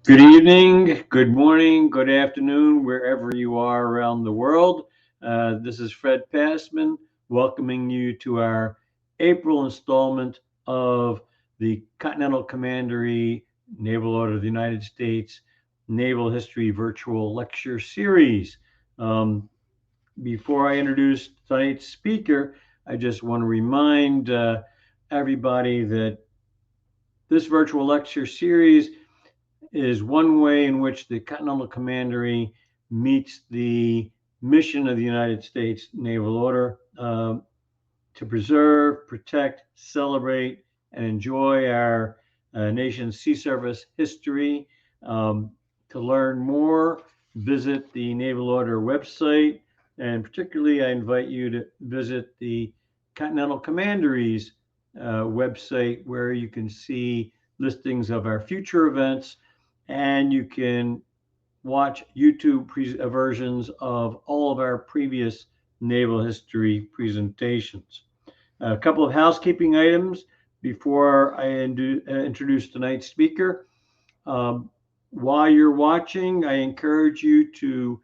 Good evening, good morning, good afternoon, wherever you are around the world. This is Fred Passman welcoming you to our April installment of the Continental Commandery Naval Order of the United States Naval History Virtual Lecture Series. Before I introduce tonight's speaker, I just want to remind everybody that this virtual lecture series is one way in which the Continental Commandery meets the mission of the United States Naval Order to preserve, protect, celebrate, and enjoy our nation's sea service history. To learn more, visit the Naval Order website, and particularly I invite you to visit the Continental Commandery's website, where you can see listings of our future events, and you can watch YouTube versions of all of our previous naval history presentations. A couple of housekeeping items before I introduce tonight's speaker. While you're watching, I encourage you to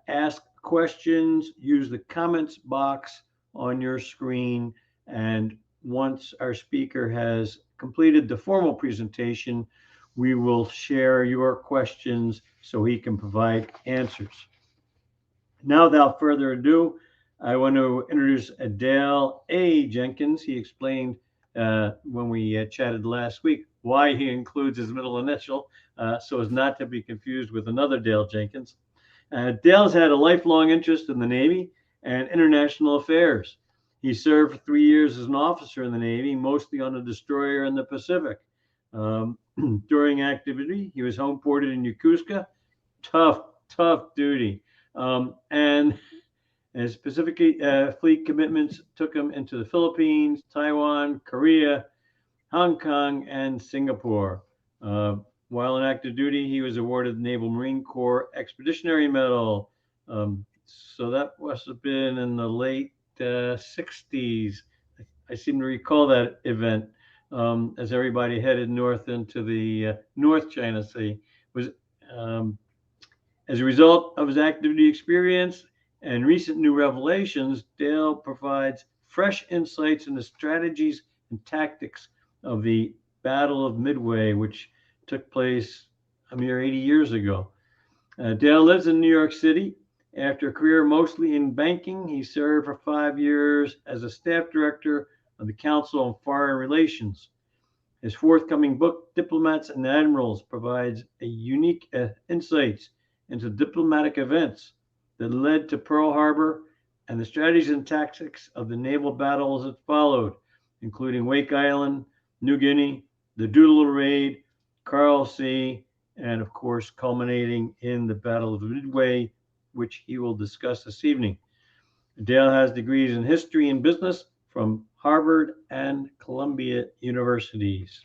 ask questions, use the comments box on your screen, and once our speaker has completed the formal presentation, we will share your questions so he can provide answers. Now, without further ado, I want to introduce Admiral A. Jenkins. He explained when we chatted last week why he includes his middle initial so as not to be confused with another Dale Jenkins. Dale's had a lifelong interest in the Navy and international affairs. He served for 3 years as an officer in the Navy, mostly on a destroyer in the Pacific. During activity, he was home ported in Yokosuka. Tough duty. And his Pacific Fleet commitments took him into the Philippines, Taiwan, Korea, Hong Kong, and Singapore. While in active duty, he was awarded the Naval Marine Corps Expeditionary Medal. So that must have been in the late 60s. I seem to recall that event. As everybody headed north into the North China Sea. As a result of his active duty experience and recent new revelations, Dale provides fresh insights into strategies and tactics of the Battle of Midway, which took place a mere 80 years ago. Dale lives in New York City. After a career mostly in banking, he served for 5 years as a staff director of the Council on Foreign Relations. His forthcoming book, Diplomats and Admirals, provides a unique insights into diplomatic events that led to Pearl Harbor and the strategies and tactics of the naval battles that followed, including Wake Island, New Guinea, the Doolittle Raid, Coral Sea, and of course, culminating in the Battle of Midway, which he will discuss this evening. Dale has degrees in history and business from Harvard and Columbia Universities.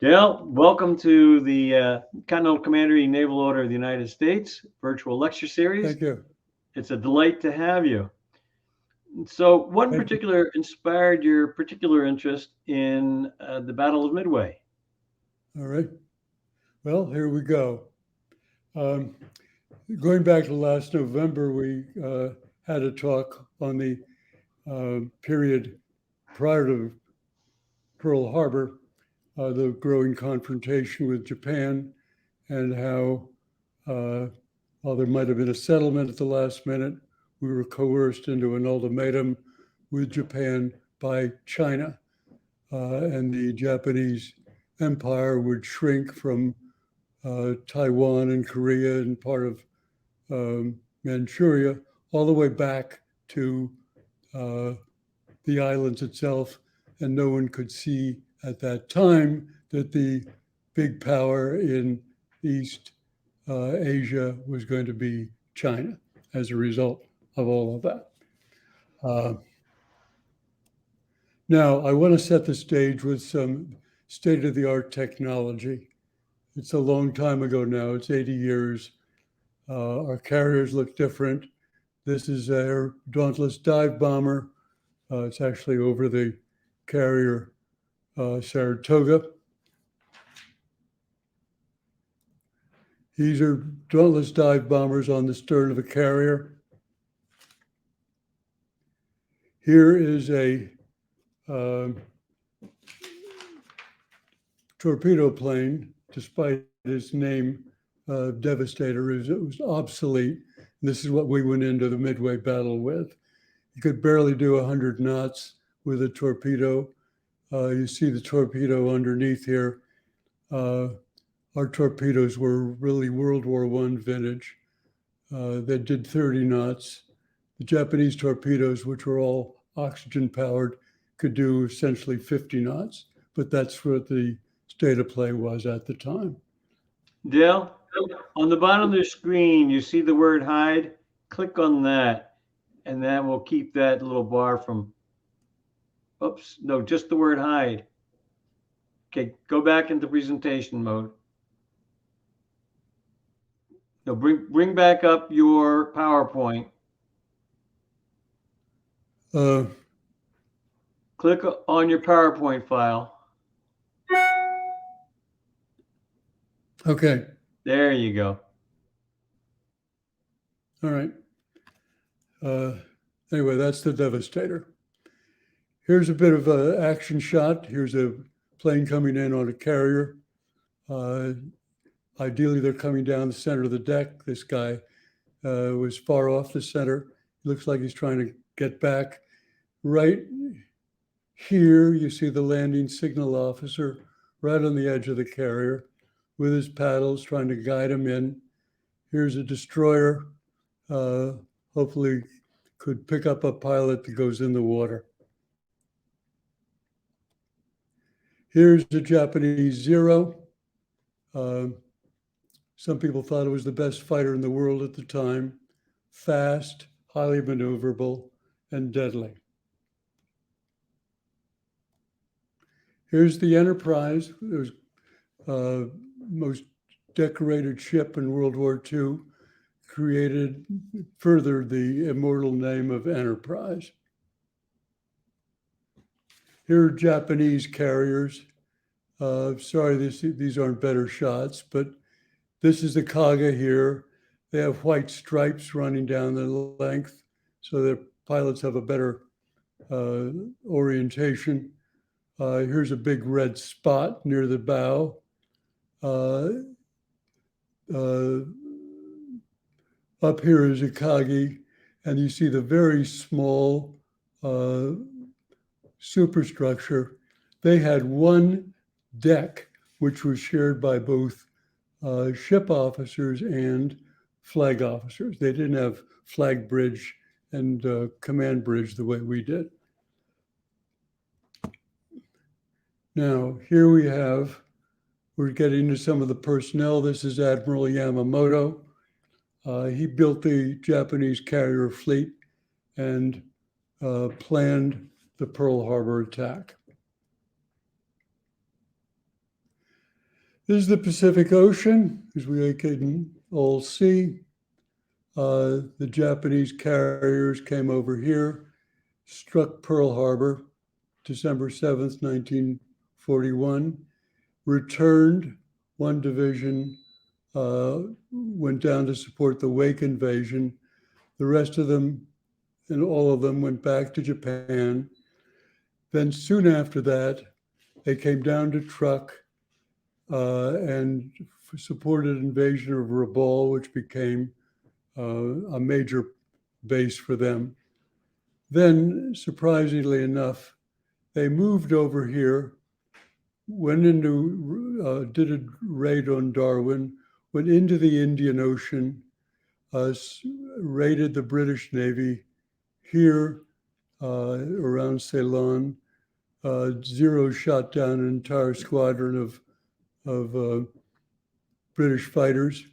Dale, welcome to the Continental Commandery Naval Order of the United States virtual lecture series. Thank you. It's a delight to have you. So what in particular inspired your particular interest in the Battle of Midway? All right. Well, here we go. Going back to last November, we had a talk on the period prior to Pearl Harbor, the growing confrontation with Japan, and how, while there might have been a settlement at the last minute, we were coerced into an ultimatum with Japan by China, and the Japanese empire would shrink from Taiwan and Korea and part of Manchuria all the way back to the islands itself, and no one could see at that time that the big power in East Asia was going to be China as a result of all of that. Now, I want to set the stage with some state-of-the-art technology. It's a long time ago now, it's 80 years. Our carriers look different. This is our Dauntless dive bomber. It's actually over the carrier Saratoga. These are dauntless dive bombers on the stern of a carrier. Here is a torpedo plane, despite its name, Devastator. It was obsolete. And this is what we went into the Midway battle with. You could barely do 100 knots with a torpedo. You see the torpedo underneath here. Our torpedoes were really World War I vintage. That did 30 knots. The Japanese torpedoes, which were all oxygen powered, could do essentially 50 knots, but that's what the state of play was at the time. Dale, on the bottom of the screen, you see the word hide? Click on that, and that will keep that little bar from, oops, no, just the word hide. Okay, go back into presentation mode. No, bring back up your PowerPoint. Click on your PowerPoint file. Okay. There you go. All right. Anyway, that's the Devastator. Here's a bit of an action shot. Here's a plane coming in on a carrier. Ideally, they're coming down the center of the deck. This guy was far off the center. Looks like he's trying to get back. Right here, you see the landing signal officer right on the edge of the carrier with his paddles trying to guide him in. Here's a destroyer. Hopefully could pick up a pilot that goes in the water. Here's the Japanese Zero. Some people thought it was the best fighter in the world at the time. Fast, highly maneuverable, and deadly. Here's the Enterprise. It was most decorated ship in World War II, created further the immortal name of Enterprise. Here are Japanese carriers. Sorry, these aren't better shots, but this is the Kaga here. They have white stripes running down the length, so their pilots have a better orientation. Here's a big red spot near the bow. Up here is Akagi, and you see the very small superstructure. They had one deck, which was shared by both ship officers and flag officers. They didn't have flag bridge and command bridge the way we did. Now, here we're getting to some of the personnel. This is Admiral Yamamoto. He built the Japanese carrier fleet and planned the Pearl Harbor attack. This is the Pacific Ocean, as we can all see. The Japanese carriers came over here, struck Pearl Harbor, December 7th, 1941, returned. One division went down to support the Wake invasion. The rest of them, and all of them, went back to Japan. Then soon after that, they came down to Truk and supported invasion of Rabaul, which became a major base for them. Then, surprisingly enough, they moved over here, went into, did a raid on Darwin, went into the Indian Ocean, raided the British Navy here around Ceylon. Zero shot down an entire squadron of British fighters.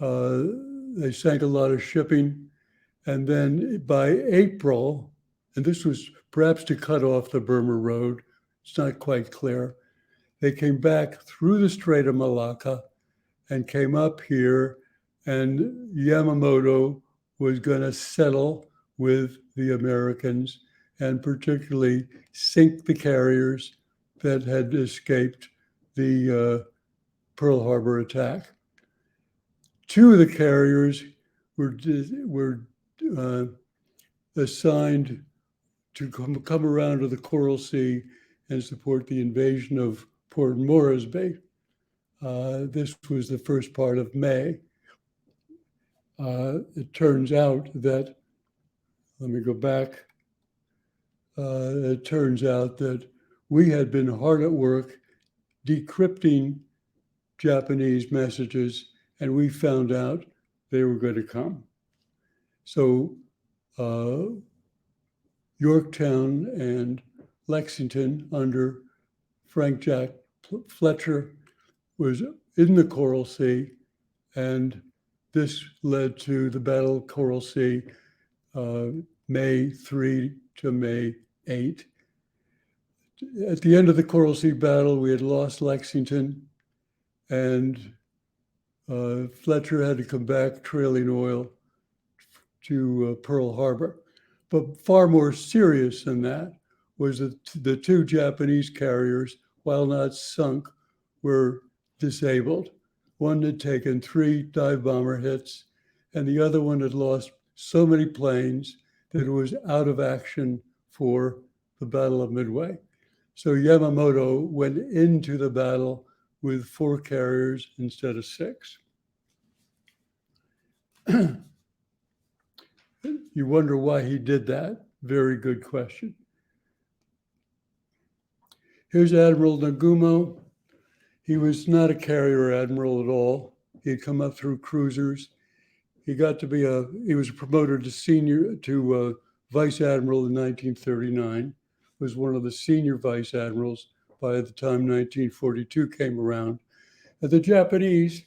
They sank a lot of shipping. And then by April, and this was perhaps to cut off the Burma Road, it's not quite clear, they came back through the Strait of Malacca and came up here, and Yamamoto was going to settle with the Americans and particularly sink the carriers that had escaped the Pearl Harbor attack. Two of the carriers were assigned to come around to the Coral Sea and support the invasion of Port Moresby. This was the first part of May. It turns out that, let me go back. It turns out that we had been hard at work decrypting Japanese messages, and we found out they were going to come. So Yorktown and Lexington under Frank Jack Fletcher was in the Coral Sea, and this led to the Battle of Coral Sea, May 3 to May 8. At the end of the Coral Sea battle, we had lost Lexington, and Fletcher had to come back trailing oil to Pearl Harbor. But far more serious than that was that the two Japanese carriers, while not sunk, were disabled. One had taken 3 dive bomber hits, and the other one had lost so many planes that it was out of action for the Battle of Midway. So Yamamoto went into the battle with 4 carriers instead of 6. You wonder why he did that? Very good question. Here's Admiral Nagumo. He was not a carrier admiral at all. He had come up through cruisers. He got to be he was promoted to vice admiral in 1939, was one of the senior vice admirals by the time 1942 came around. And the Japanese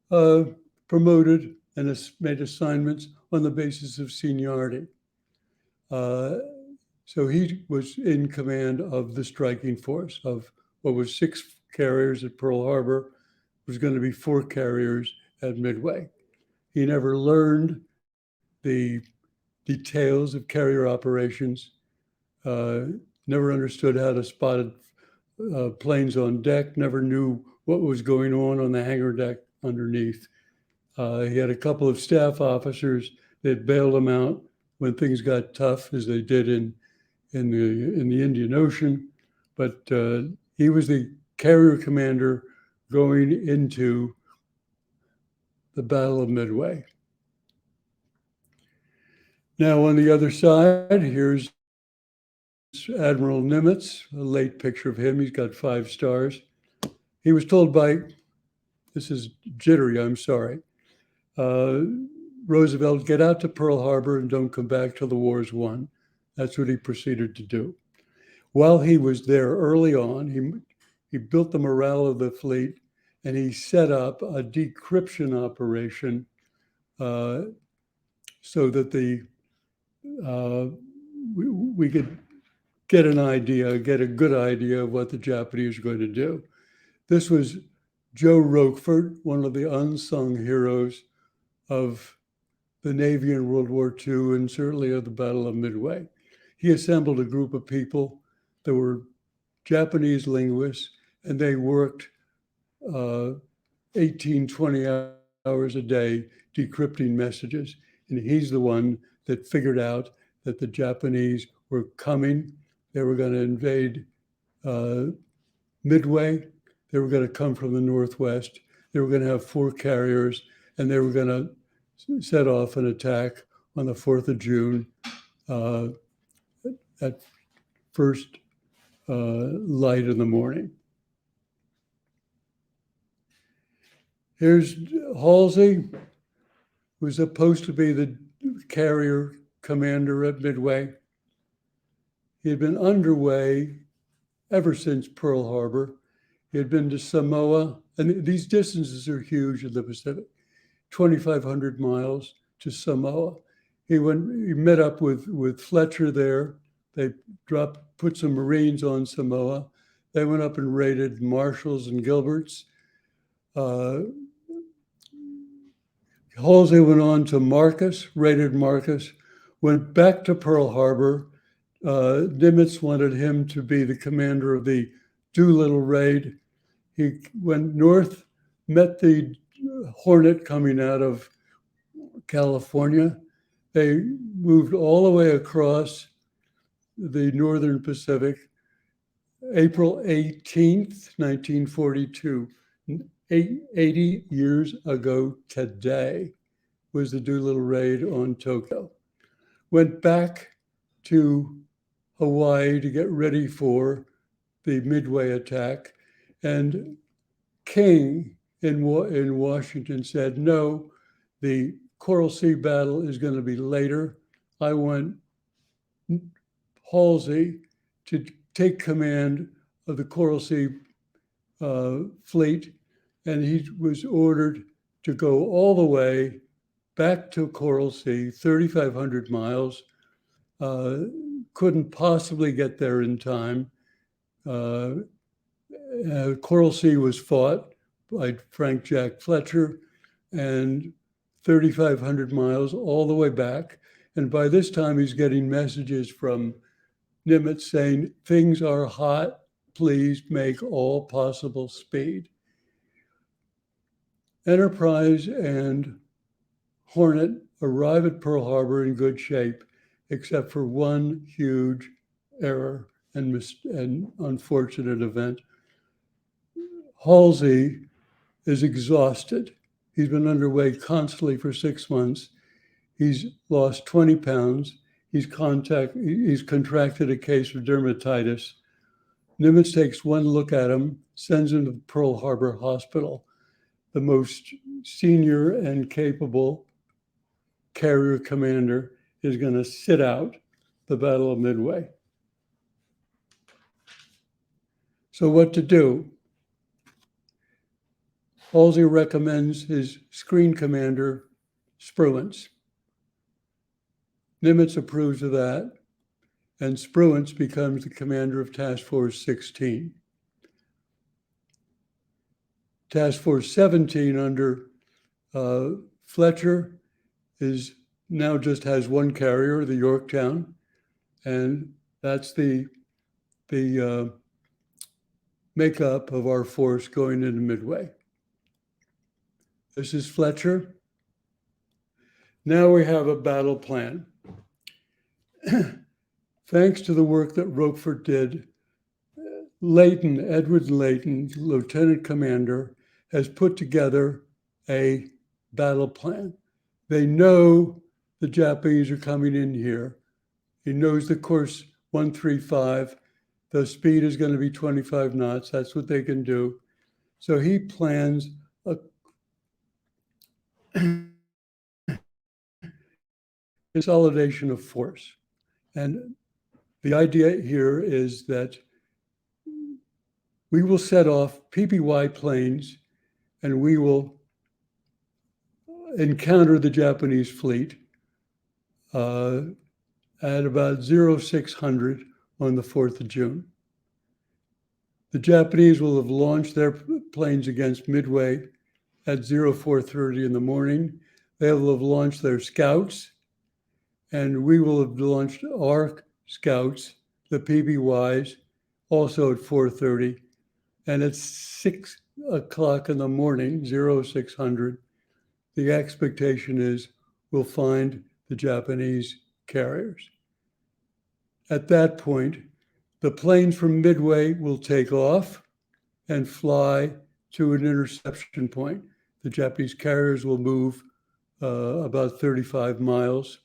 promoted and made assignments on the basis of seniority. So he was in command of the striking force of what was 6 carriers at Pearl Harbor, was going to be 4 carriers at Midway. He never learned the details of carrier operations, never understood how to spot planes on deck, never knew what was going on the hangar deck underneath. He had a couple of staff officers that bailed him out when things got tough, as they did in the Indian Ocean. But he was the carrier commander going into the Battle of Midway. Now on the other side, here's Admiral Nimitz, a late picture of him. He's got 5 stars. He was told by, this is jittery, I'm sorry, Roosevelt, get out to Pearl Harbor and don't come back till the war's won. That's what he proceeded to do. While he was there early on, he built the morale of the fleet, and he set up a decryption operation so that we could get a good idea of what the Japanese were going to do. This was Joe Roquefort, one of the unsung heroes of the Navy in World War II and certainly of the Battle of Midway. He assembled a group of people that were Japanese linguists, and they worked 18, 20 hours a day decrypting messages. And he's the one that figured out that the Japanese were coming. They were going to invade Midway. They were going to come from the Northwest. They were going to have 4 carriers, and they were going to set off an attack on the 4th of June at first light in the morning. Here's Halsey, who was supposed to be the carrier commander at Midway. He had been underway ever since Pearl Harbor. He had been to Samoa, and these distances are huge in the Pacific, 2,500 miles to Samoa. He met up with Fletcher there. They put some Marines on Samoa. They went up and raided Marshalls and Gilberts. Halsey went on to Marcus, raided Marcus, went back to Pearl Harbor. Nimitz wanted him to be the commander of the Doolittle raid. He went north, met the Hornet coming out of California. They moved all the way across the Northern Pacific, April 18th, 1942. 80 years ago today was the Doolittle raid on Tokyo. Went back to Hawaii to get ready for the Midway attack. And King in Washington said, no, the Coral Sea battle is going to be later. I want Halsey to take command of the Coral Sea fleet, and he was ordered to go all the way back to Coral Sea, 3,500 miles. Couldn't possibly get there in time. Coral Sea was fought by Frank Jack Fletcher, and 3,500 miles all the way back. And by this time, he's getting messages from Nimitz saying, things are hot, please make all possible speed. Enterprise and Hornet arrive at Pearl Harbor in good shape, except for one huge error and unfortunate event. Halsey is exhausted. He's been underway constantly for 6 months. He's lost 20 pounds. He's contracted a case of dermatitis. Nimitz takes one look at him, sends him to Pearl Harbor Hospital. The most senior and capable carrier commander is going to sit out the Battle of Midway. So what to do? Halsey recommends his screen commander, Spruance. Nimitz approves of that, and Spruance becomes the commander of Task Force 16. Task Force 17 under Fletcher is now just has one carrier, the Yorktown, and that's the makeup of our force going into Midway. This is Fletcher. Now we have a battle plan. Thanks to the work that Roquefort did, Edward Layton, Lieutenant Commander, has put together a battle plan. They know the Japanese are coming in here. He knows the course 135. The speed is going to be 25 knots. That's what they can do. So he plans a consolidation of force. And the idea here is that we will set off PBY planes and we will encounter the Japanese fleet at about 0600 on the 4th of June. The Japanese will have launched their planes against Midway at 0430 in the morning. They will have launched their scouts, and we will have launched our scouts, the PBYs, also at 4:30. And at 6 o'clock in the morning, 0600, the expectation is we'll find the Japanese carriers. At that point, the planes from Midway will take off and fly to an interception point. The Japanese carriers will move about 35 miles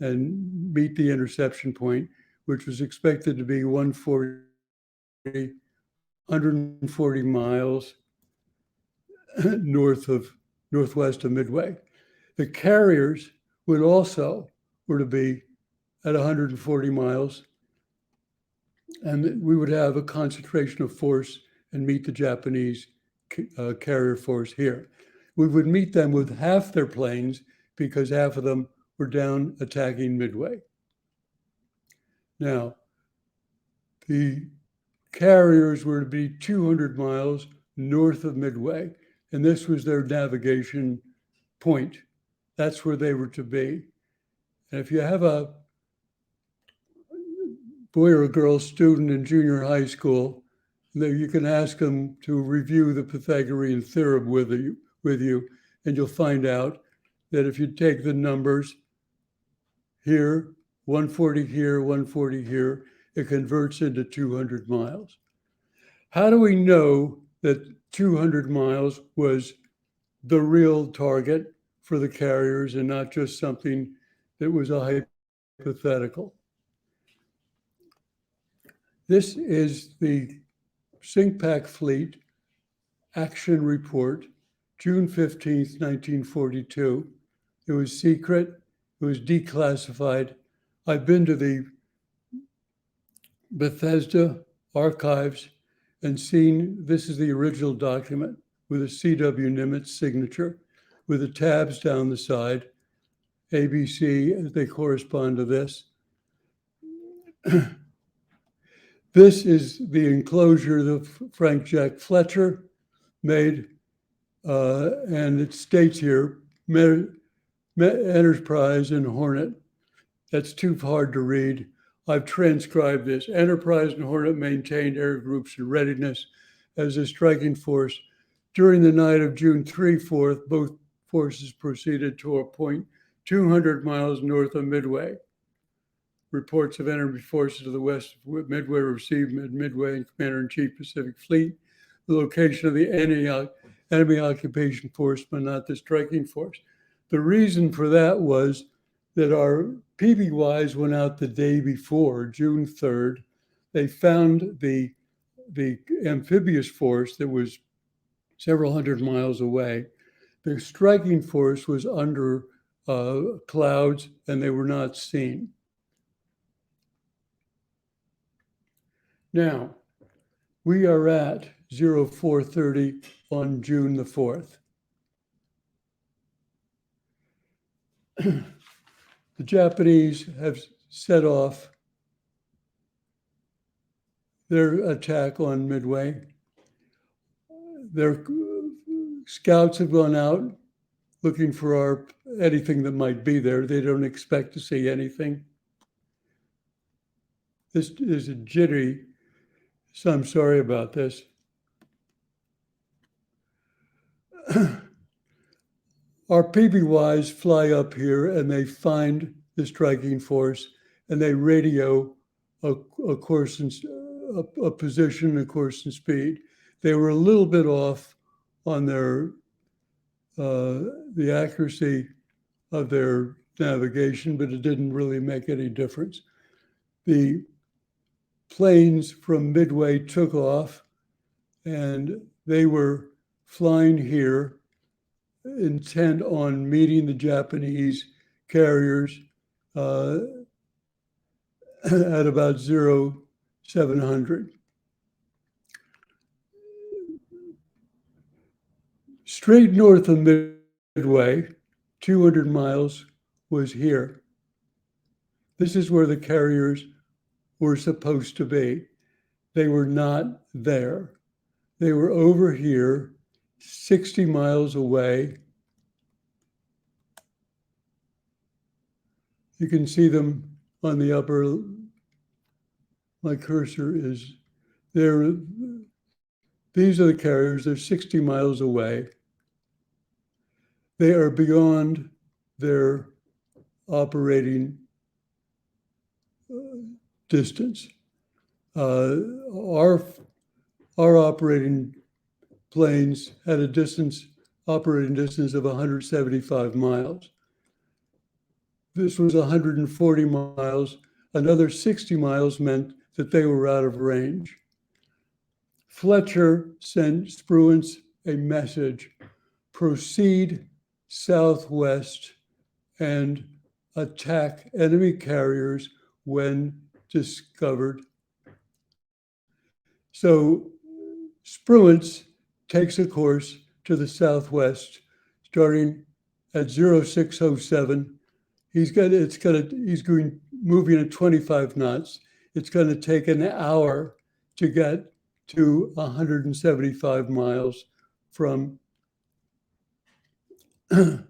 and meet the interception point, which was expected to be 140 miles northwest of Midway. The carriers were to be at 140 miles, and we would have a concentration of force and meet the Japanese carrier force here. We would meet them with half their planes because half of them were down attacking Midway. Now, the carriers were to be 200 miles north of Midway, and this was their navigation point. That's where they were to be. And if you have a boy or a girl student in junior high school, you can ask them to review the Pythagorean Theorem with with you, and you'll find out that if you take the numbers here, 140 here, 140 here, it converts into 200 miles. How do we know that 200 miles was the real target for the carriers and not just something that was a hypothetical? This is the SINCPAC Fleet Action Report, June 15th, 1942. It was secret. It was declassified. I've been to the Bethesda archives and seen this is the original document with a C.W. Nimitz signature with the tabs down the side, ABC, as they correspond to this. This is the enclosure that Frank Jack Fletcher made, and it states here, Enterprise and Hornet. That's too hard to read. I've transcribed this. Enterprise and Hornet maintained air groups in readiness as a striking force. During the night of June 3/4, both forces proceeded to a point 200 miles north of Midway. Reports of enemy forces to the west of Midway were received by Midway and Commander-in-Chief Pacific Fleet. The location of the enemy occupation force, but not the striking force. The reason for that was that our PBYs went out the day before, June 3rd. They found the amphibious force that was several hundred miles away. The striking force was under clouds and they were not seen. Now, we are at 0430 on June the 4th. The Japanese have set off their attack on Midway. Their scouts have gone out looking for anything that might be there. They don't expect to see anything. This is a jittery, so I'm sorry about this. Our PBYs fly up here and they find the striking force and they radio a course and a position, a course and speed. They were a little bit off on their the accuracy of their navigation, but it didn't really make any difference. The planes from Midway took off and they were flying here, intent on meeting the Japanese carriers at about 0700. Straight north of Midway, 200 miles, was here. This is where the carriers were supposed to be. They were not there. They were over here, 60 miles away. You can see them on the upper, my cursor is there. These are the carriers, they're 60 miles away. They are beyond their operating distance. Our operating planes had a operating distance of 175 miles. This was 140 miles. Another 60 miles meant that they were out of range. Fletcher sent Spruance a message: proceed southwest and attack enemy carriers when discovered. So Spruance takes a course to the southwest, starting at 0607. He's going moving at 25 knots. It's going to take an hour to get to 175 miles from the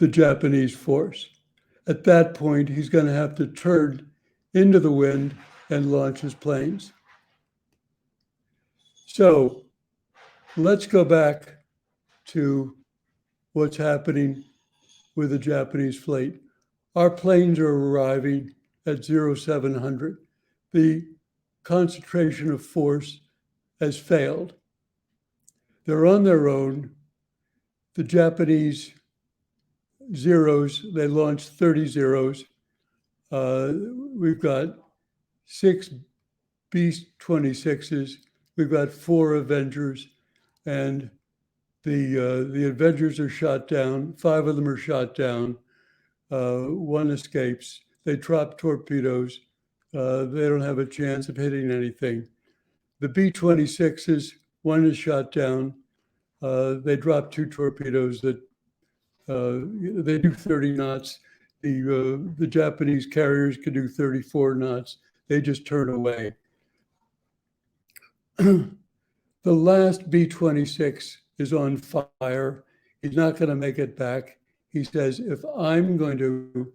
Japanese force. At that point, he's going to have to turn into the wind and launch his planes. So let's go back to what's happening with the Japanese fleet. Our planes are arriving at 0700. The concentration of force has failed. They're on their own. The Japanese Zeros, they launched 30 Zeros. We've got 6 B-26s. We've got 4 Avengers, and the Avengers are shot down. 5 of them are shot down. 1 escapes. They drop torpedoes. They don't have a chance of hitting anything. The B-26s, 1 is shot down. They drop 2 torpedoes that they do 30 knots. The Japanese carriers can do 34 knots. They just turn away. The last B-26 is on fire. He's not going to make it back. He says, if I'm going to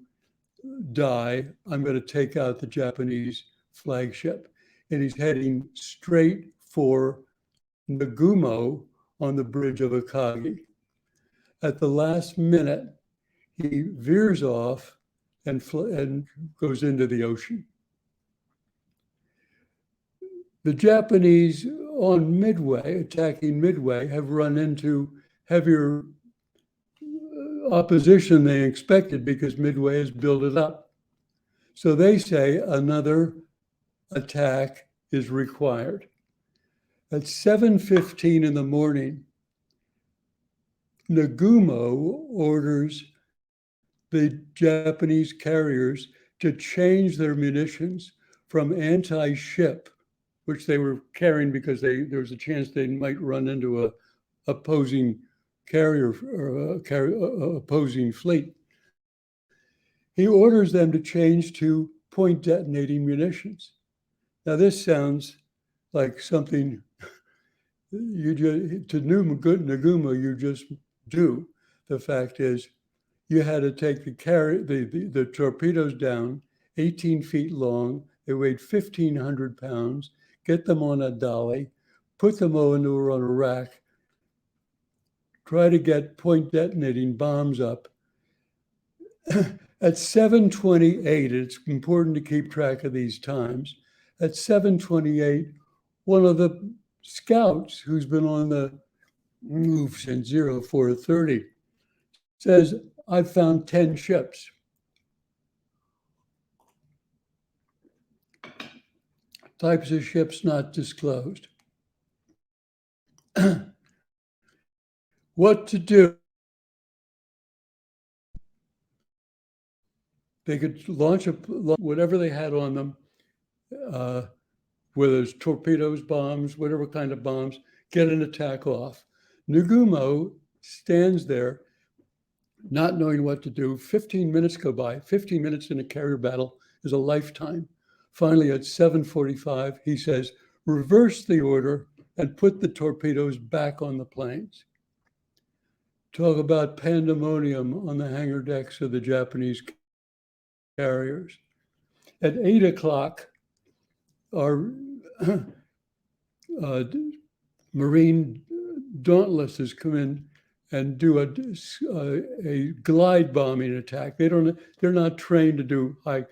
die, I'm going to take out the Japanese flagship. And he's heading straight for Nagumo on the bridge of Akagi. At the last minute, he veers off and goes into the ocean. The Japanese on Midway, attacking Midway, have run into heavier opposition than they expected because Midway has built it up. So they say another attack is required. At 7:15 in the morning, Nagumo orders the Japanese carriers to change their munitions from anti-ship, which they were carrying because there was a chance they might run into a opposing carrier or opposing fleet. He orders them to change to point detonating munitions. Now this sounds like something you just, to Nagumo you just do. The fact is, you had to take the torpedoes down, 18 feet long. They weighed 1,500 pounds. Get them on a dolly, put them on a rack, try to get point detonating bombs up. At 7:28, it's important to keep track of these times. At 7:28, one of the scouts who's been on the move since 0430 says, I've found 10 ships. Types of ships not disclosed. What to do? They could launch whatever they had on them, whether it's torpedoes, bombs, whatever kind of bombs, get an attack off. Nagumo stands there, not knowing what to do. 15 minutes go by. 15 minutes in a carrier battle is a lifetime. Finally, at 7:45, he says, reverse the order and put the torpedoes back on the planes. Talk about pandemonium on the hangar decks of the Japanese carriers. At 8 o'clock, our Marine Dauntlesses come in and do a glide bombing attack. They're not trained to do high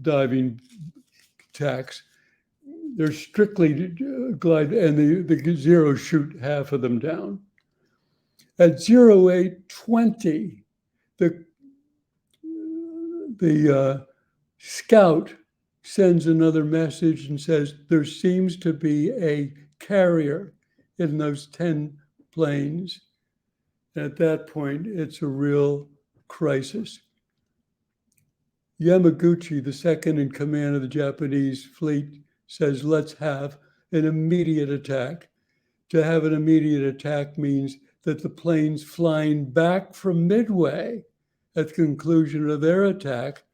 diving attacks. They're strictly glide, and the Zeros shoot half of them down. At 08:20, the scout sends another message and says, there seems to be a carrier in those 10 planes. And at that point, it's a real crisis. Yamaguchi, the second in command of the Japanese fleet, says, let's have an immediate attack. To have an immediate attack means that the planes flying back from Midway at the conclusion of their attack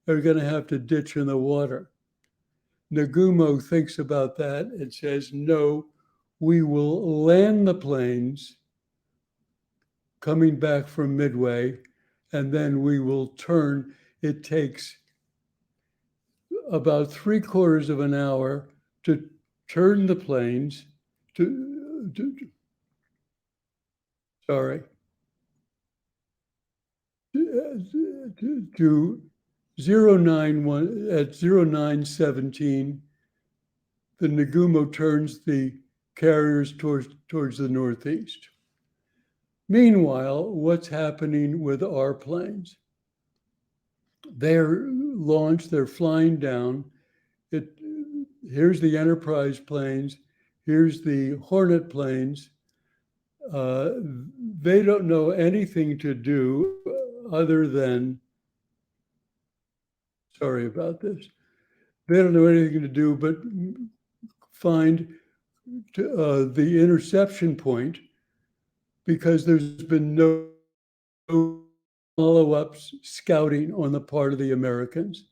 are going to have to ditch in the water. Nagumo thinks about that and says, no, we will land the planes coming back from Midway, and then we will turn. It takes about 3/4 of an hour to turn the planes sorry, to 091 at 0917, the Nagumo turns the carriers towards the northeast. Meanwhile, what's happening with our planes? They're launched, they're flying down. Here's the Enterprise planes, here's the Hornet planes. They don't know anything to do other than, sorry about this, they don't know anything to do but find the interception point, because there's been no follow-ups scouting on the part of the Americans.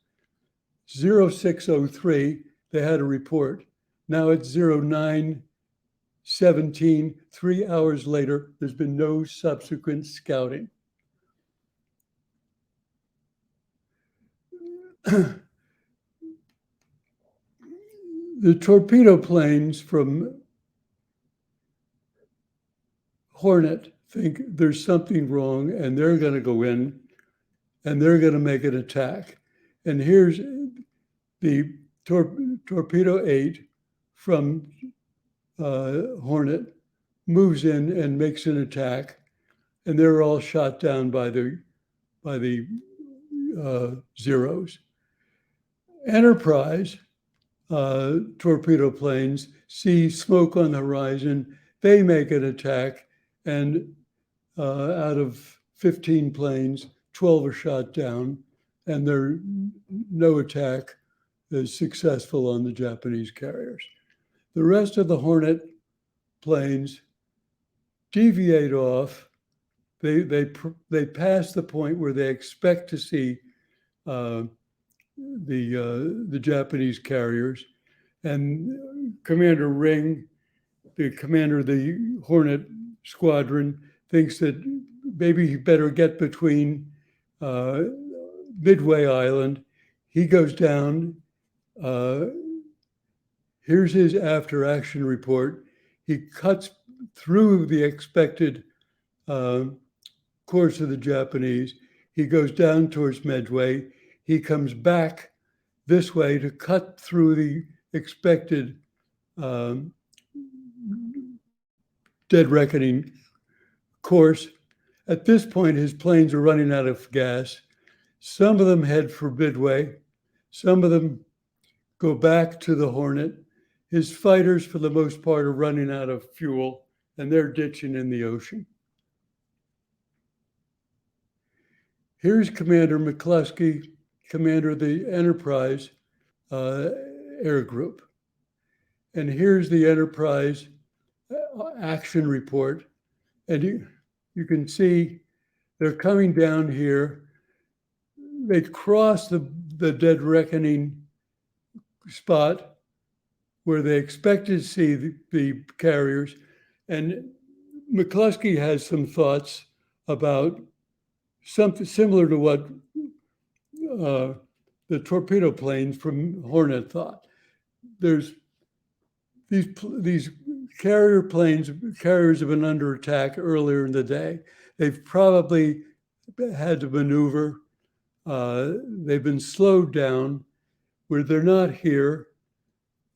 0603, they had a report. Now it's 0917, 3 hours later, there's been no subsequent scouting. The torpedo planes from Hornet think there's something wrong, and they're going to go in and they're going to make an attack. And here's the Torpedo 8 from Hornet moves in and makes an attack, and they're all shot down by the Zeros. Enterprise torpedo planes see smoke on the horizon. They make an attack, and out of 15 planes, 12 are shot down, and there's no attack is successful on the Japanese carriers. The rest of the Hornet planes deviate off. They pass the point where they expect to see the Japanese carriers, and Commander Ring, the commander of the Hornet squadron, thinks that maybe he better get between Midway Island. He goes down. Here's his after action report. He cuts through the expected course of the Japanese. He goes down towards Midway. He comes back this way to cut through the expected dead reckoning course. At this point, his planes are running out of gas. Some of them head for Midway. Some of them go back to the Hornet. His fighters, for the most part, are running out of fuel, and they're ditching in the ocean. Here's Commander McCluskey, commander of the Enterprise Air Group. And here's the Enterprise action report. And you can see they're coming down here. They cross the dead reckoning spot where they expected to see the carriers. And McCluskey has some thoughts about something similar to what the torpedo planes from Hornet thought. There's these carriers have been under attack earlier in the day. They've probably had to maneuver. They've been slowed down where they're not here.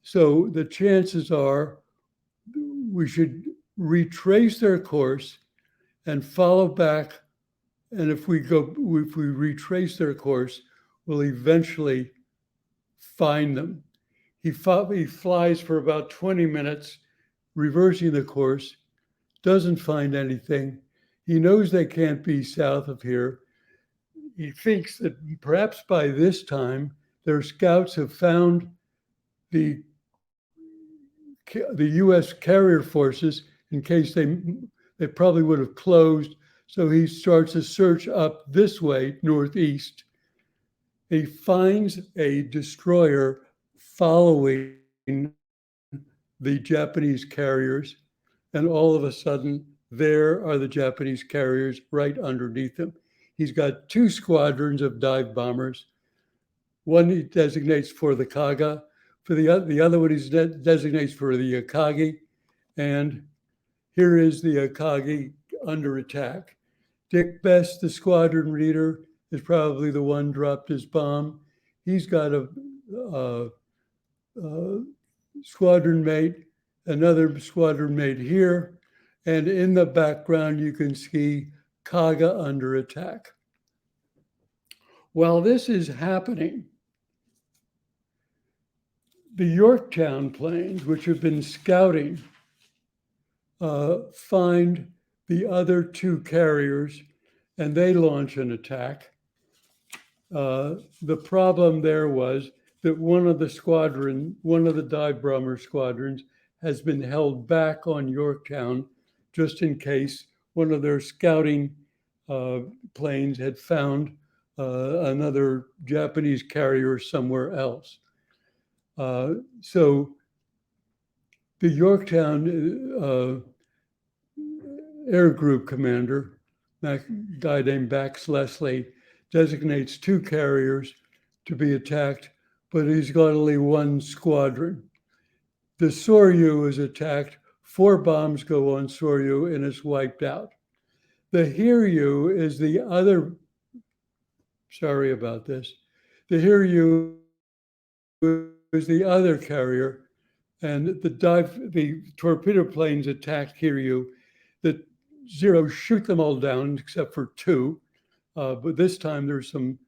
So the chances are we should retrace their course and follow back. And if we retrace their course, we'll eventually find them. He flies for about 20 minutes, reversing the course, doesn't find anything. He knows they can't be south of here. He thinks that perhaps by this time, their scouts have found the U.S. carrier forces in case they probably would have closed. So he starts a search up this way, northeast. He finds a destroyer following the Japanese carriers, and all of a sudden, there are the Japanese carriers right underneath him. He's got 2 squadrons of dive bombers. One he designates for the Kaga, for the other one he designates for the Akagi, And here is the Akagi under attack. Dick Best, the squadron leader, is probably the one dropped his bomb. He's got a squadron mate, another squadron mate here, and in the background you can see Kaga under attack. While this is happening, the Yorktown planes, which have been scouting, find the other two carriers and they launch an attack. The problem there was that one of the dive bomber squadrons has been held back on Yorktown just in case one of their scouting planes had found another Japanese carrier somewhere else. So the Yorktown Air Group commander, a guy named Bax Leslie, designates two carriers to be attacked, but he's got only one squadron. The Soryu is attacked, 4 bombs go on Soryu, and it's wiped out. The Hiryu is the other, sorry about this, the Hiryu is the other carrier, and the torpedo planes attacked Hiryu. The Zeros shoot them all down except for 2, but this time there's some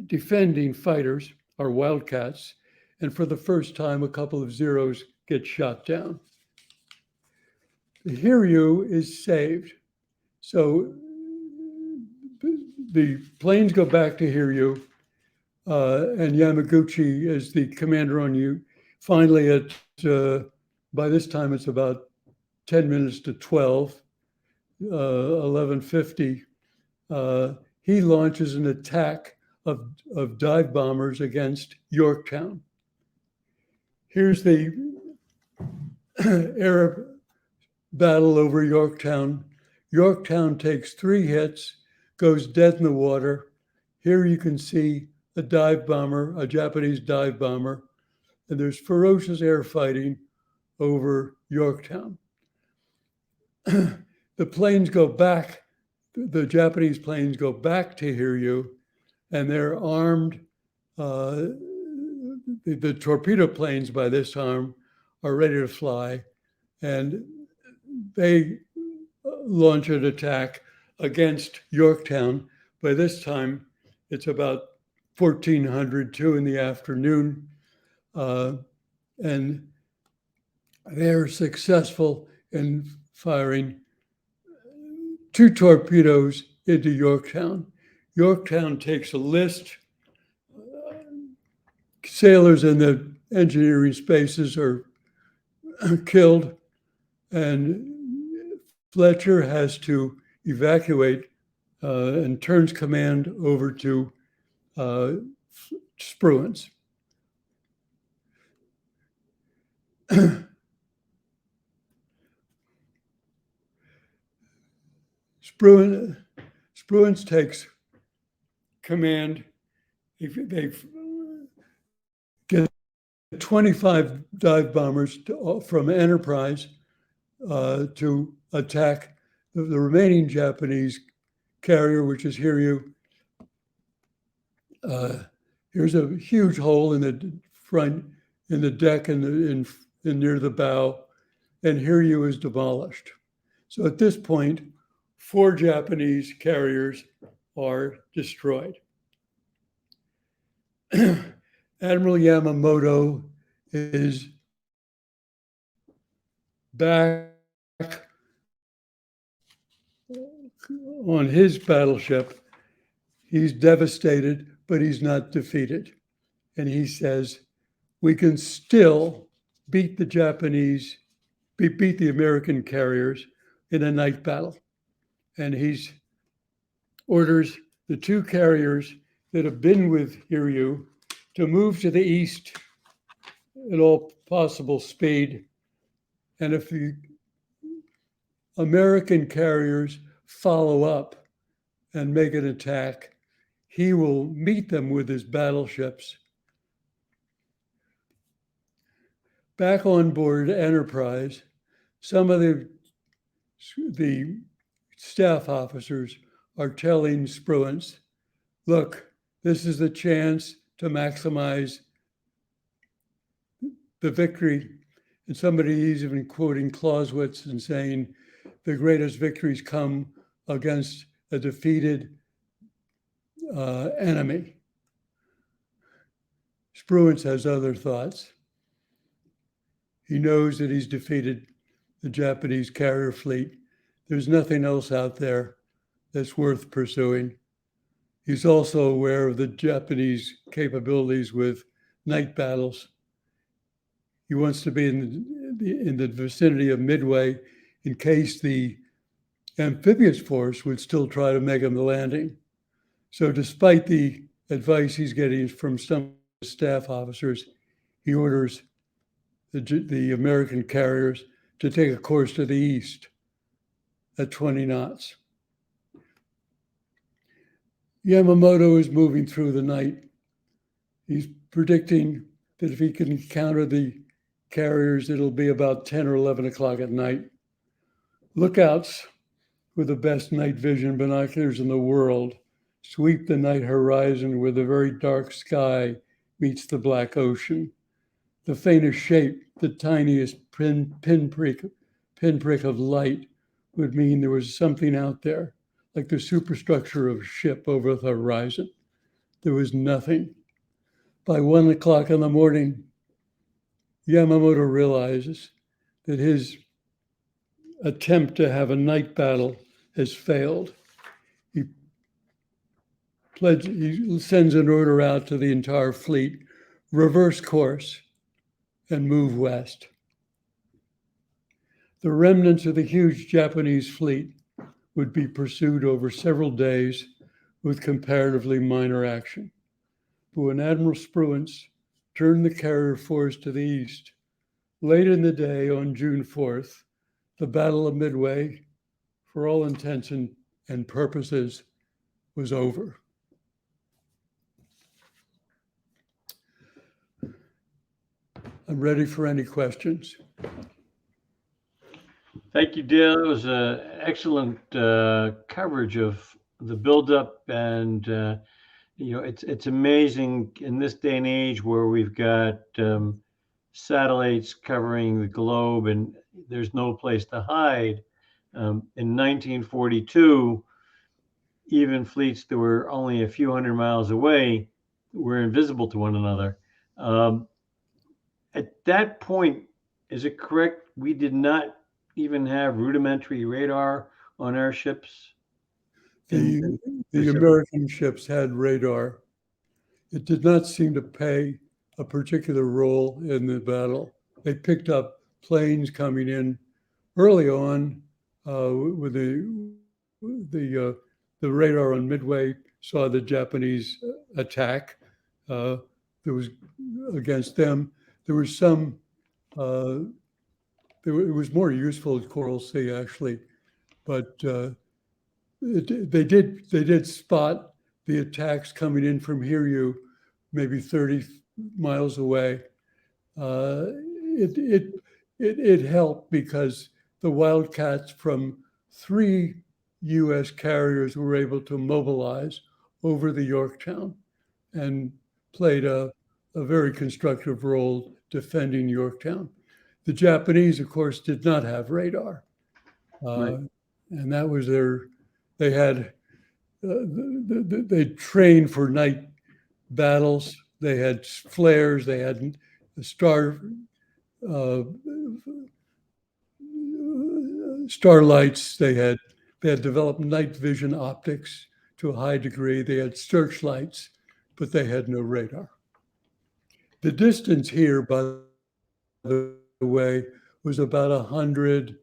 defending fighters, or Wildcats, and for the first time a couple of Zeros get shot down. The Hiryu is saved. So the planes go back to Hiryu, and Yamaguchi is the commander on you. Finally, by this time it's about 10 minutes to 12, 11:50. He launches an attack of dive bombers against Yorktown. Here's the Arab battle over Yorktown. Yorktown takes 3 hits, goes dead in the water. Here you can see a dive bomber, a Japanese dive bomber, and there's ferocious air fighting over Yorktown. The planes go back, the Japanese planes go back to Hiryu, and they're armed. The torpedo planes by this time are ready to fly, and they launch an attack against Yorktown. By this time, it's about 1400, 2 in the afternoon, and they're successful in firing 2 torpedoes into Yorktown. Yorktown takes a list. Sailors in the engineering spaces are killed, and Fletcher has to evacuate and turns command over to Spruance. Spruance takes command. They get 25 dive bombers from Enterprise to attack the remaining Japanese carrier, which is Hiryu. Here's a huge hole in the front, in the deck and near the bow, and Hiryu is demolished. So at this point, 4 Japanese carriers are destroyed. Admiral Yamamoto is back on his battleship. He's devastated, but he's not defeated. And he says, we can still beat the Japanese, beat the American carriers in a night battle. And he orders the 2 carriers that have been with Hiryu to move to the east at all possible speed. And if the American carriers follow up and make an attack, he will meet them with his battleships Back on board Enterprise, some of the staff officers are telling Spruance, look, this is the chance to maximize the victory. And somebody is even quoting Clausewitz and saying the greatest victories come against a defeated enemy. Spruance has other thoughts. He knows that he's defeated the Japanese carrier fleet. There's nothing else out there that's worth pursuing. He's also aware of the Japanese capabilities with night battles. He wants to be in the vicinity of Midway in case the amphibious force would still try to make him the landing. So despite the advice he's getting from some staff officers, he orders the American carriers to take a course to the east at 20 knots. Yamamoto is moving through the night. He's predicting that if he can encounter the carriers, it'll be about 10 or 11 o'clock at night. Lookouts with the best night vision binoculars in the world sweep the night horizon where the very dark sky meets the black ocean. The faintest shape, the tiniest pinprick of light would mean there was something out there, like the superstructure of a ship over the horizon. There was nothing. By 1 o'clock in the morning, Yamamoto realizes that his attempt to have a night battle has failed. He sends an order out to the entire fleet, reverse course and move west. The remnants of the huge Japanese fleet would be pursued over several days with comparatively minor action. But when Admiral Spruance turned the carrier force to the east, late in the day on June 4th, the Battle of Midway, for all intents and purposes, was over. I'm ready for any questions. Thank you, Dale. That was an excellent coverage of the buildup, and it's amazing in this day and age where we've got satellites covering the globe, and there's no place to hide. In 1942, even fleets that were only a few hundred miles away were invisible to one another. At that point, is it correct we did not even have rudimentary radar on our ships? The American ships had radar. It did not seem to play a particular role in the battle. They picked up planes coming in early on with the radar on Midway, saw the Japanese attack. There was against them. There was some. It was more useful at Coral Sea actually, but they did spot the attacks coming in from Hiryu, maybe 30 miles away. It helped because the Wildcats from 3 U.S. carriers were able to mobilize over the Yorktown and played a very constructive role defending Yorktown. The Japanese, of course, did not have radar. Right. And that was they had, they trained for night battles. They had flares, they had starlights, they had developed night vision optics to a high degree. They had searchlights, but they had no radar. The distance here, by the way, was about 100,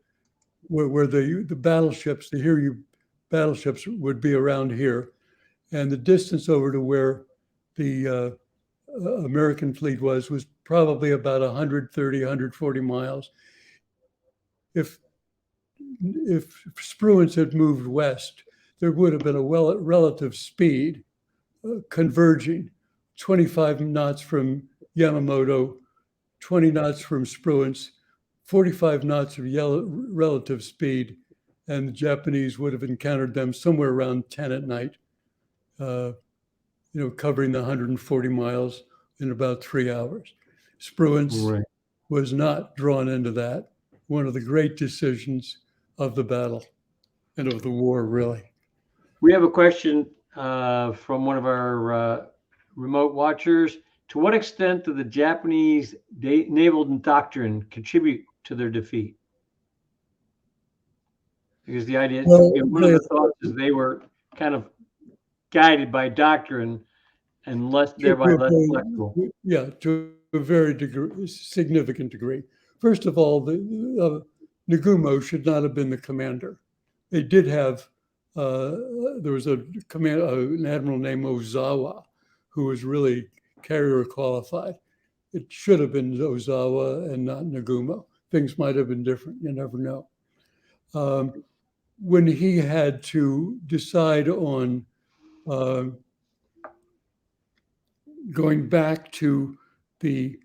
where the battleships, the Hiryu battleships would be around here. And the distance over to where the American fleet was probably about 130, 140 miles. If Spruance had moved west, there would have been a relative speed converging, 25 knots from Yamamoto, 20 knots from Spruance, 45 knots of relative speed, and the Japanese would have encountered them somewhere around 10 at night, covering the 140 miles in about 3 hours. Spruance was not drawn into that. One of the great decisions of the battle and of the war, really. We have a question from one of our remote watchers. To what extent did the Japanese naval doctrine contribute to their defeat? Because the idea, one of the thoughts is they were kind of guided by doctrine and thereby less flexible. Yeah, to a very significant degree. First of all, Nagumo should not have been the commander. They did have, there was an admiral named Ozawa, who was really carrier qualified. It should have been Ozawa and not Nagumo. Things might have been different, you never know. When he had to decide on going back to the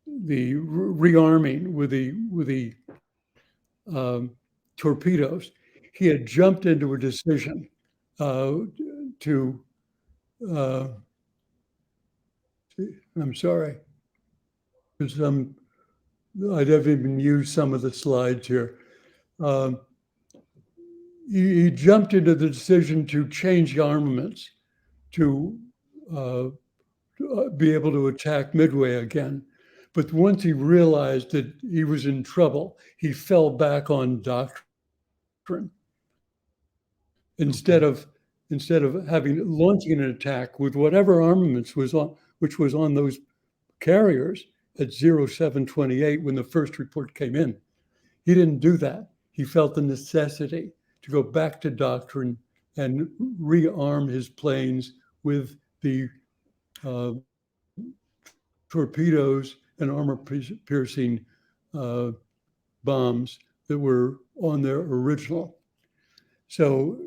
rearming with the torpedoes, he had jumped into a decision to I'm sorry, because I'd have even used some of the slides here. He jumped into the decision to change armaments to be able to attack Midway again. But once he realized that he was in trouble, he fell back on doctrine. Instead of launching an attack with whatever armaments was on, which was on those carriers at 0728 when the first report came in, he didn't do that. He felt the necessity to go back to doctrine and rearm his planes with the torpedoes and armor-piercing bombs that were on their original. So,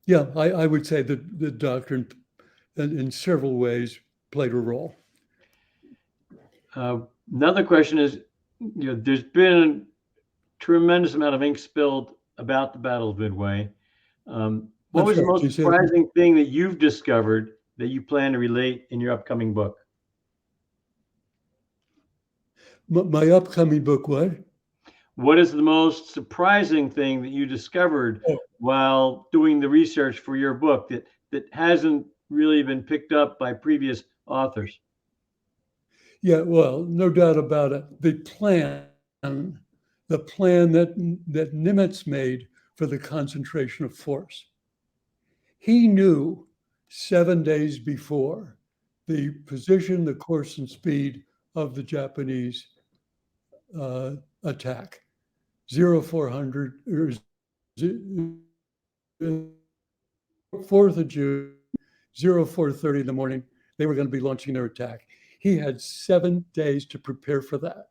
I would say that the doctrine, in several ways, played a role. Another question is, there's been a tremendous amount of ink spilled about the Battle of Midway. What was the most surprising thing that you've discovered that you plan to relate in your upcoming book? My upcoming book, what? What is the most surprising thing that you discovered while doing the research for your book that hasn't really been picked up by previous authors? Yeah, well, no doubt about it. The plan that Nimitz made for the concentration of force. He knew 7 days before the position, the course, and speed of the Japanese attack. 0400 or 4th of June, 0430 in the morning, they were going to be launching their attack. He had 7 days to prepare for that.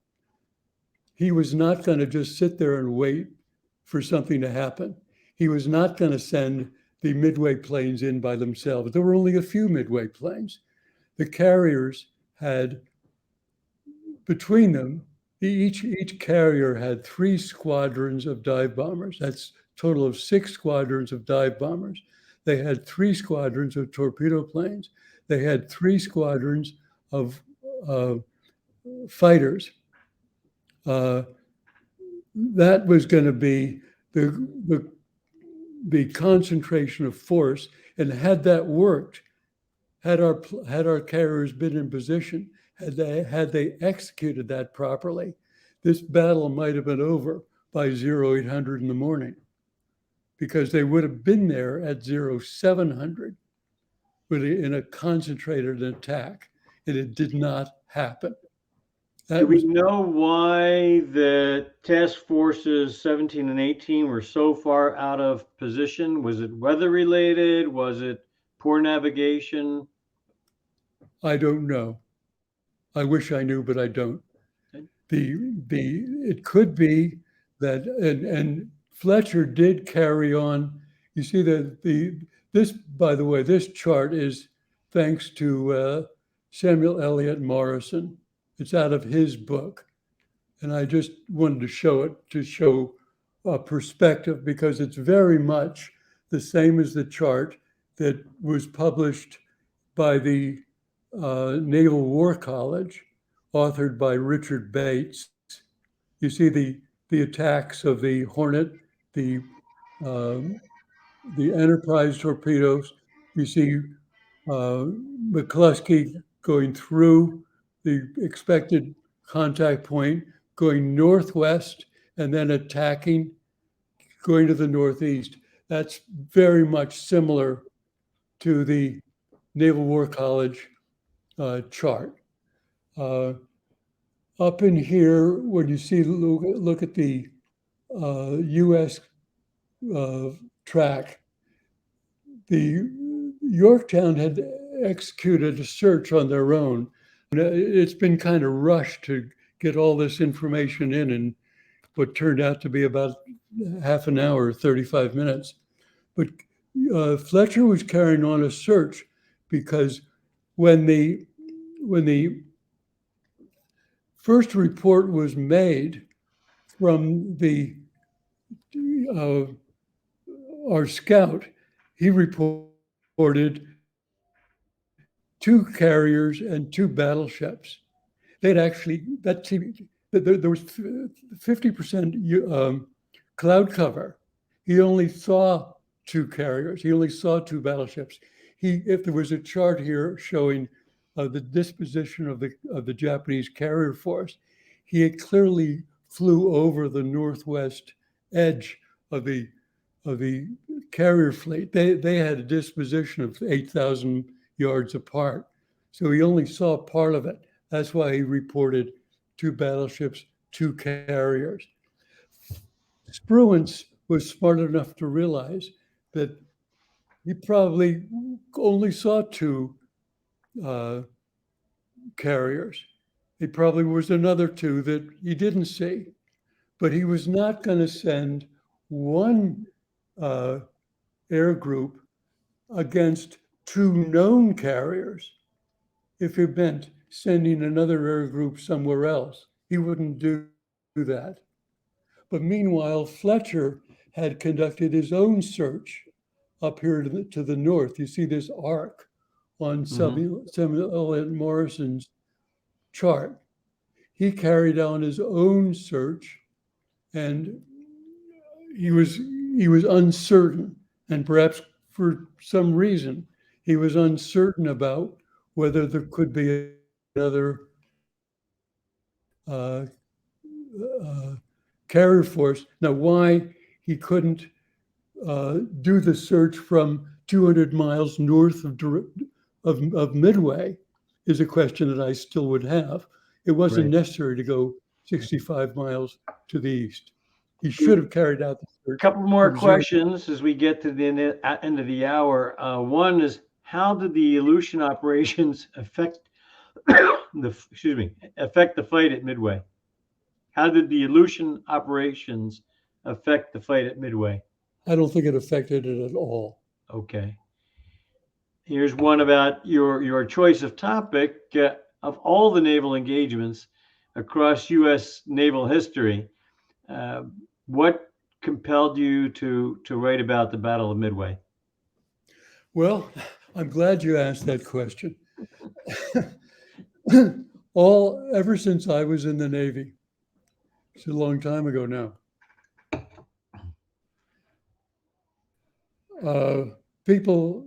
He was not going to just sit there and wait for something to happen. He was not going to send the Midway planes in by themselves. There were only a few Midway planes. The carriers had, between them, each carrier had 3 squadrons of dive bombers. That's a total of 6 squadrons of dive bombers. They had 3 squadrons of torpedo planes. They had 3 squadrons of fighters. That was going to be the concentration of force. And had that worked, had our carriers been in position, had they executed that properly, this battle might have been over by 0800 in the morning, because they would have been there at 0700 in a concentrated attack, and it did not happen. Do we know why the task forces 17 and 18 were so far out of position? Was it weather related? Was it poor navigation? I don't know. I wish I knew, but I don't. It could be that, and Fletcher did carry on. You see that this, by the way, this chart is thanks to Samuel Eliot Morison. It's out of his book. And I just wanted to show it to show a perspective because it's very much the same as the chart that was published by the Naval War College, authored by Richard Bates. You see the attacks of the Hornet, the Enterprise torpedoes. You see McCluskey going through the expected contact point, going northwest, and then attacking, going to the northeast. That's very much similar to the Naval War College chart. Up in here, when you see, look at the U.S. Track, the Yorktown had executed a search on their own. It's been kind of rushed to get all this information in what turned out to be about half an hour, 35 minutes. But Fletcher was carrying on a search because when the first report was made from our scout, he reported 2 carriers and 2 battleships. They'd actually, there was 50% cloud cover. He only saw 2 carriers. He only saw 2 battleships. If there was a chart here showing the disposition of the Japanese carrier force, he had clearly flew over the northwest edge of the carrier fleet. They had a disposition of 8,000 yards apart. So he only saw part of it. That's why he reported 2 battleships, 2 carriers. Spruance was smart enough to realize that he probably only saw 2 carriers. It probably was another 2 that he didn't see, but he was not going to send one air group against 2 known carriers if it meant sending another air group somewhere else. He wouldn't do that. But meanwhile, Fletcher had conducted his own search up here to the north. You see this arc on Samuel Eliot Morison's chart. He carried on his own search, and he was uncertain, and perhaps for some reason, he was uncertain about whether there could be another carrier force. Now, why he couldn't do the search from 200 miles north of Midway is a question that I still would have. It wasn't necessary to go 65 miles to the east. He should have carried out the search. A couple more questions as we get to the end of the hour. One is, how did the Aleutian operations affect affect the fight at Midway? How did the Aleutian operations affect the fight at Midway? I don't think it affected it at all. Okay. Here's one about your choice of topic. Of all the naval engagements across U.S. naval history, what compelled you to write about the Battle of Midway? Well, I'm glad you asked that question. Ever since I was in the Navy, it's a long time ago now. People,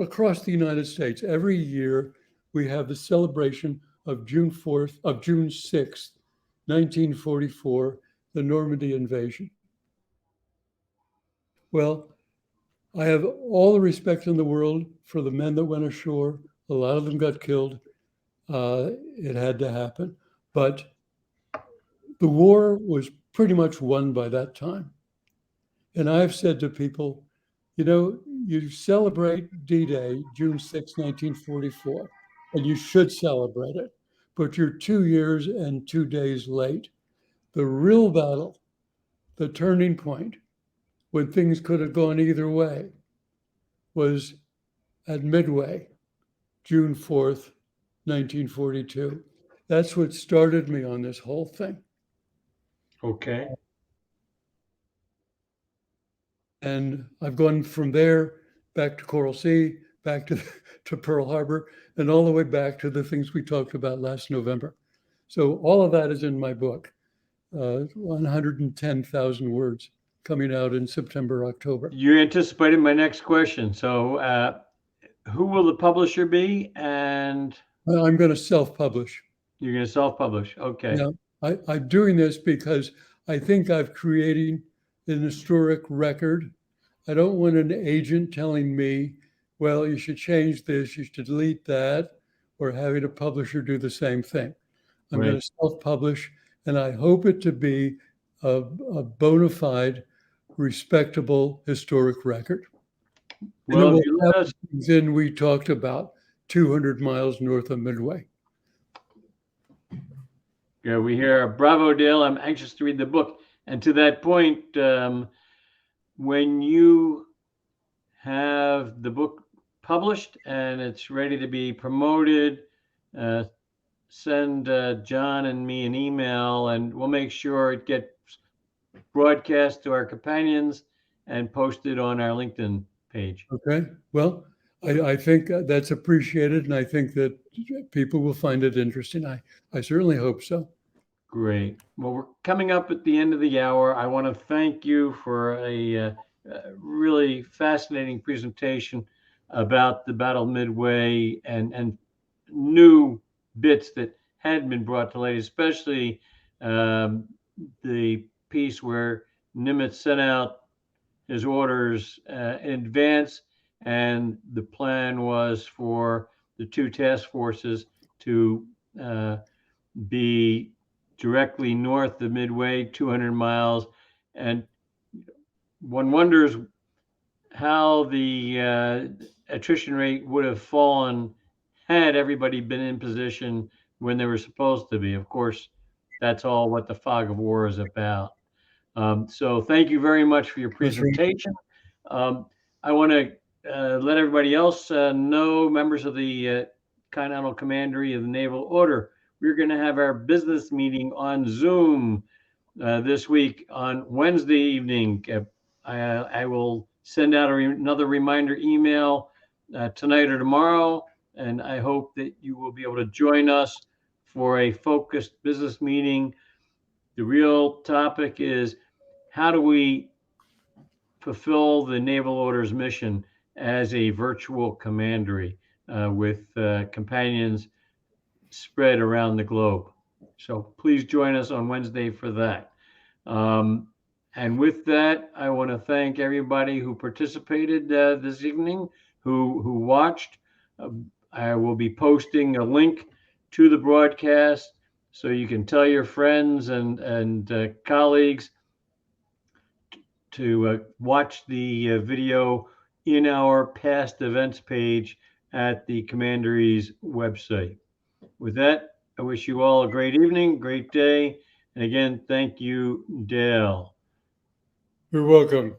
across the United States, every year we have the celebration of June 6th, 1944, the Normandy invasion. Well, I have all the respect in the world for the men that went ashore. A lot of them got killed. It had to happen. But the war was pretty much won by that time. And I've said to people, you celebrate D-Day, June 6, 1944, and you should celebrate it, but you're 2 years and 2 days late. The real battle, the turning point, when things could have gone either way, was at Midway, June 4th, 1942. That's what started me on this whole thing. Okay. And I've gone from there back to Coral Sea, back to Pearl Harbor, and all the way back to the things we talked about last November. So all of that is in my book, 110,000 words, coming out in September, October. You anticipated my next question. So, who will the publisher be? And I'm going to self-publish. you're going to self-publish. Okay. Now, I'm doing this because I think I've created an historic record. I don't want an agent telling me, well, you should change this, you should delete that, or having a publisher do the same thing. I'm going Right. to self-publish, and I hope it to be a bona fide, respectable historic record. Well, And if it you will let have us, then we talked about 200 miles north of Midway. yeah, we hear bravo, Dale. I'm anxious to read the book. And to that point, when you have the book published and it's ready to be promoted, send John and me an email, and we'll make sure it gets broadcast to our companions and posted on our LinkedIn page. Okay. Well, I think that's appreciated, and I think that people will find it interesting. I certainly hope so. Great. Well, we're coming up at the end of the hour. I want to thank you for a really fascinating presentation about the Battle of Midway and new bits that hadn't been brought to light, especially the piece where Nimitz sent out his orders in advance, and the plan was for the two task forces to be directly north of Midway, 200 miles. And one wonders how the attrition rate would have fallen had everybody been in position when they were supposed to be. Of course, that's all what the fog of war is about. So thank you very much for your presentation. I want to let everybody else know, members of the Continental Commandery of the Naval Order, we're going to have our business meeting on Zoom this week on Wednesday evening. I will send out another reminder email tonight or tomorrow, and I hope that you will be able to join us for a focused business meeting. The real topic is, how do we fulfill the Naval Order's mission as a virtual commandery with companions spread around the globe? So please join us on Wednesday for that. And with that, I want to thank everybody who participated this evening, who watched. I will be posting a link to the broadcast so you can tell your friends and colleagues to watch the video in our past events page at the Commandery's website. With that, I wish you all a great evening, great day. And again, thank you, Dale. You're welcome.